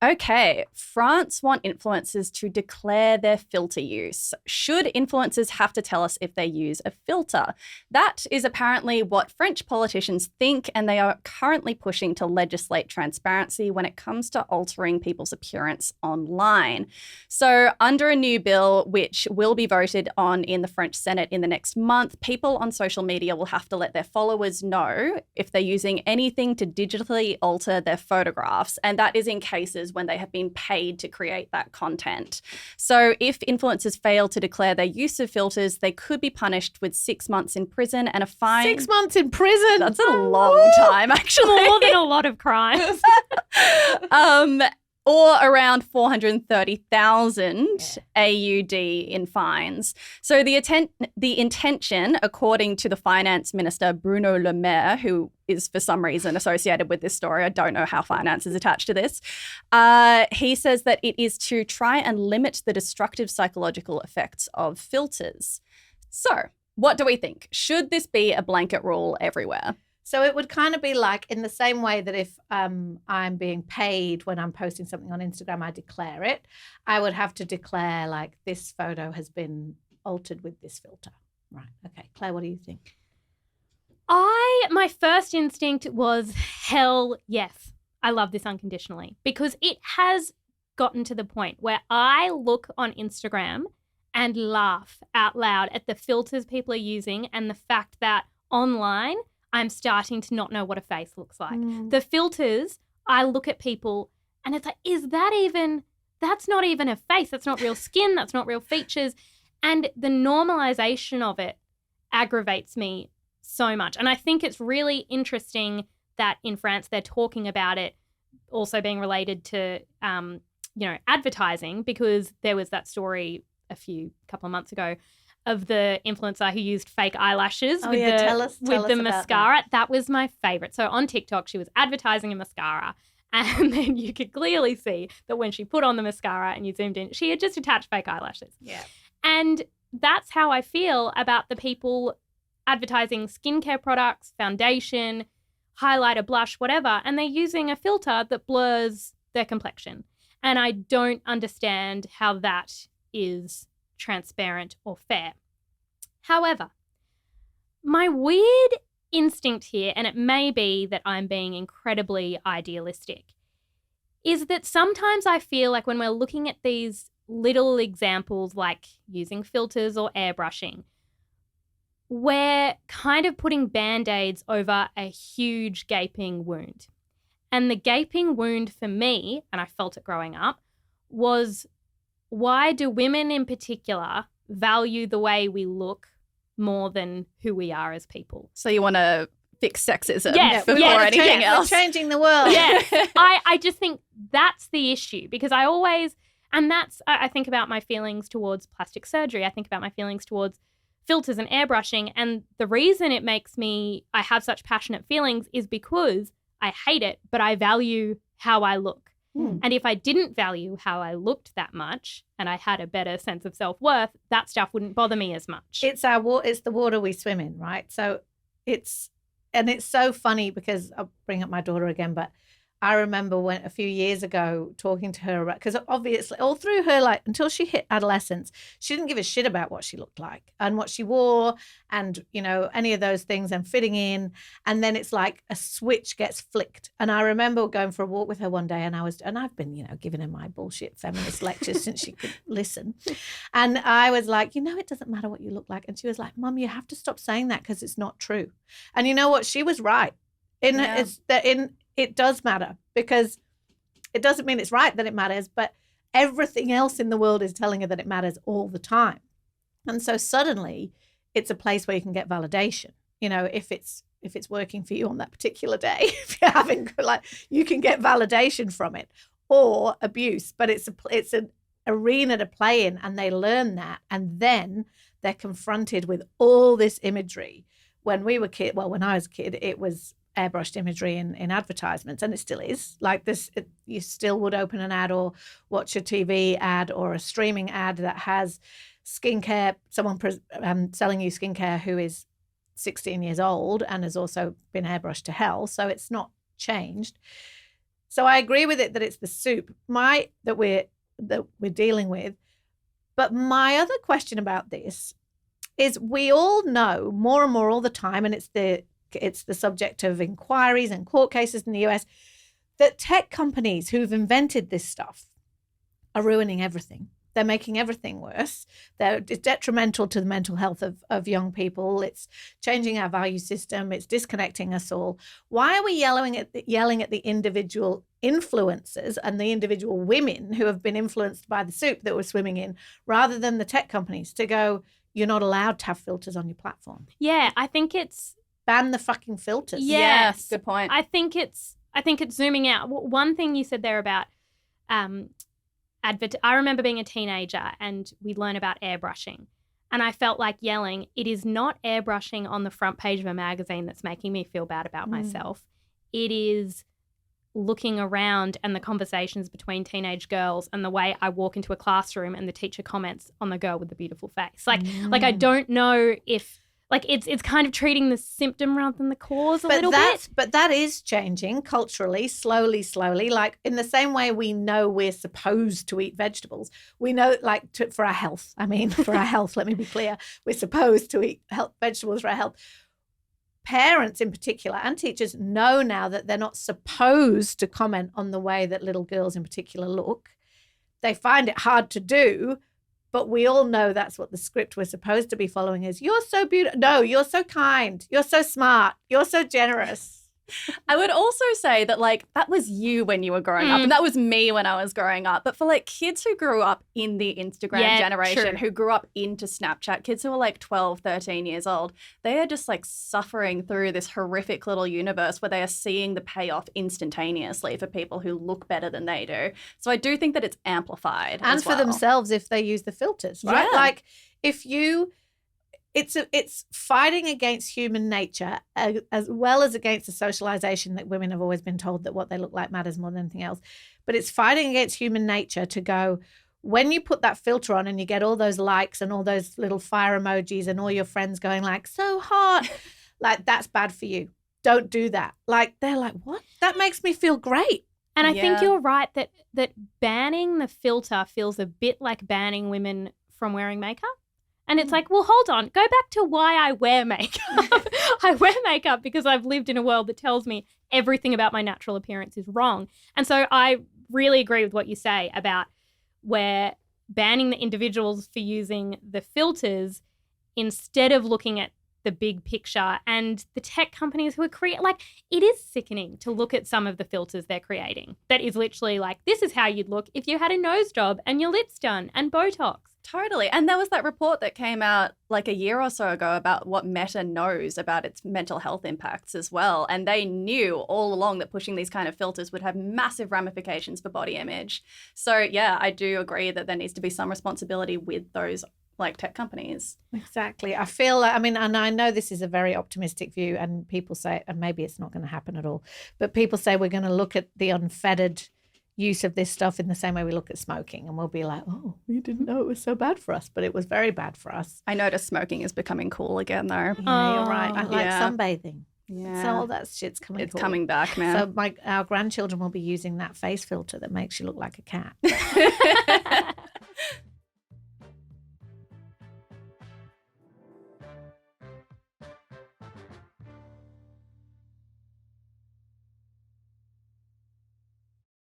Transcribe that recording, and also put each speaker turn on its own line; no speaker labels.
Okay, France want influencers to declare their filter use. Should influencers have to tell us if they use a filter? That is apparently what French politicians think, and they are currently pushing to legislate transparency when it comes to altering people's appearance online. So, under a new bill, which will be voted on in the French Senate in the next month, people on social media will have to let their followers know if they're using anything to digitally alter their photographs, and that is in cases when they have been paid to create that content. So if influencers fail to declare their use of filters, they could be punished with 6 months in prison and a fine.
6 months in prison?
That's a long time, actually.
More than a lot of crimes.
Or around 430,000 AUD in fines. So the intention, according to the finance minister, Bruno Le Maire, who is for some reason associated with this story, I don't know how finance is attached to this, he says that it is to try and limit the destructive psychological effects of filters. So what do we think? Should this be a blanket rule everywhere?
So it would kind of be like in the same way that if I'm being paid when I'm posting something on Instagram, I declare it. I would have to declare like this photo has been altered with this filter. Right. Okay. Claire, what do you think?
My first instinct was hell yes. I love this unconditionally because it has gotten to the point where I look on Instagram and laugh out loud at the filters people are using and the fact that online I'm starting to not know what a face looks like. The filters, I look at people and it's like, that's not even a face. That's not real skin. That's not real features. And the normalization of it aggravates me so much. And I think it's really interesting that in France they're talking about it also being related to, advertising, because there was that story a couple of months ago of the influencer who used fake eyelashes with the mascara. That was my favorite. So on TikTok, she was advertising a mascara, and then you could clearly see that when she put on the mascara and you zoomed in, she had just attached fake eyelashes.
Yeah.
And that's how I feel about the people advertising skincare products, foundation, highlighter, blush, whatever, and they're using a filter that blurs their complexion. And I don't understand how that is transparent or fair. However, my weird instinct here, and it may be that I'm being incredibly idealistic, is that sometimes I feel like when we're looking at these little examples like using filters or airbrushing, we're kind of putting band-aids over a huge gaping wound. And the gaping wound for me, and I felt it growing up, was why do women in particular value the way we look more than who we are as people?
So you want to fix sexism
before
anything else?
We're changing the world.
Yes. I just think that's the issue, because I think about my feelings towards plastic surgery. I think about my feelings towards filters and airbrushing. And the reason I have such passionate feelings is because I hate it, but I value how I look. And if I didn't value how I looked that much and I had a better sense of self-worth, that stuff wouldn't bother me as much.
It's the water we swim in, right? So it's so funny because I'll bring up my daughter again, but I remember a few years ago talking to her about, because obviously all through her, until she hit adolescence, she didn't give a shit about what she looked like and what she wore and, any of those things and fitting in. And then it's like a switch gets flicked. And I remember going for a walk with her one day and I've been, giving her my bullshit feminist lectures since she could listen. And I was like, it doesn't matter what you look like. And she was like, Mum, you have to stop saying that because it's not true. And you know what? She was right. It does matter, because it doesn't mean it's right that it matters, but everything else in the world is telling her that it matters all the time. And so suddenly it's a place where you can get validation. If it's working for you on that particular day, if you're having you can get validation from it, or abuse, but it's an arena to play in, and they learn that. And then they're confronted with all this imagery. When I was a kid, it was airbrushed imagery in advertisements, and it still is like this. You still would open an ad or watch a TV ad or a streaming ad that has skincare, someone selling you skincare who is 16 years old and has also been airbrushed to hell. So it's not changed. So I agree with it that it's the soup that we're dealing with. But my other question about this is, we all know more and more all the time, and it's the subject of inquiries and court cases in the US, that tech companies who've invented this stuff are ruining everything. They're making everything worse. It's detrimental to the mental health of young people. It's changing our value system. It's disconnecting us all. Why are we yelling at the individual influencers and the individual women who have been influenced by the soup that we're swimming in, rather than the tech companies to go, you're not allowed to have filters on your platform?
Yeah, I think it's
ban the fucking filters.
Yes, good point.
I think it's zooming out. One thing you said there about I remember being a teenager and we'd learn about airbrushing, and I felt like yelling, it is not airbrushing on the front page of a magazine that's making me feel bad about myself. It is looking around and the conversations between teenage girls and the way I walk into a classroom and the teacher comments on the girl with the beautiful face. Like I don't know if it's kind of treating the symptom rather than the cause a little bit.
But that is changing culturally, slowly. Like, in the same way we know we're supposed to eat vegetables, we know, for our health. I mean, for our health, let me be clear. We're supposed to eat vegetables for our health. Parents in particular and teachers know now that they're not supposed to comment on the way that little girls in particular look. They find it hard to do. But we all know that's what the script we're supposed to be following is. You're so beautiful. No, you're so kind. You're so smart. You're so generous.
I would also say that, that was you when you were growing up, and that was me when I was growing up. But for, kids who grew up in the Instagram generation,
true.
who grew up into Snapchat, kids who are 12, 13 years old, they are just, suffering through this horrific little universe where they are seeing the payoff instantaneously for people who look better than they do. So I do think that it's amplified
and
as
for
well.
themselves if they use the filters, right?
Yeah.
It's fighting against human nature as well as against the socialization that women have always been told that what they look like matters more than anything else. But it's fighting against human nature to go, when you put that filter on and you get all those likes and all those little fire emojis and all your friends going so hot, that's bad for you. Don't do that. They're like, what? That makes me feel great.
And I think you're right that banning the filter feels a bit like banning women from wearing makeup. And it's like, well, hold on. Go back to why I wear makeup. I wear makeup because I've lived in a world that tells me everything about my natural appearance is wrong. And so I really agree with what you say about where banning the individuals for using the filters instead of looking at the big picture, and the tech companies who are it is sickening to look at some of the filters they're creating. That is literally this is how you'd look if you had a nose job and your lips done and Botox.
Totally. And there was that report that came out a year or so ago about what Meta knows about its mental health impacts as well. And they knew all along that pushing these kind of filters would have massive ramifications for body image. So, yeah, I do agree that there needs to be some responsibility with those tech companies.
Exactly. I feel and I know this is a very optimistic view, and people say, and maybe it's not going to happen at all, but people say we're going to look at the unfettered use of this stuff in the same way we look at smoking, and we'll be like, oh, we didn't know it was so bad for us, but it was very bad for us.
I noticed smoking is becoming cool again, though.
Yeah, you're right. I like sunbathing.
Yeah.
So all that shit's coming.
It's coming back, man.
So our grandchildren will be using that face filter that makes you look like a cat.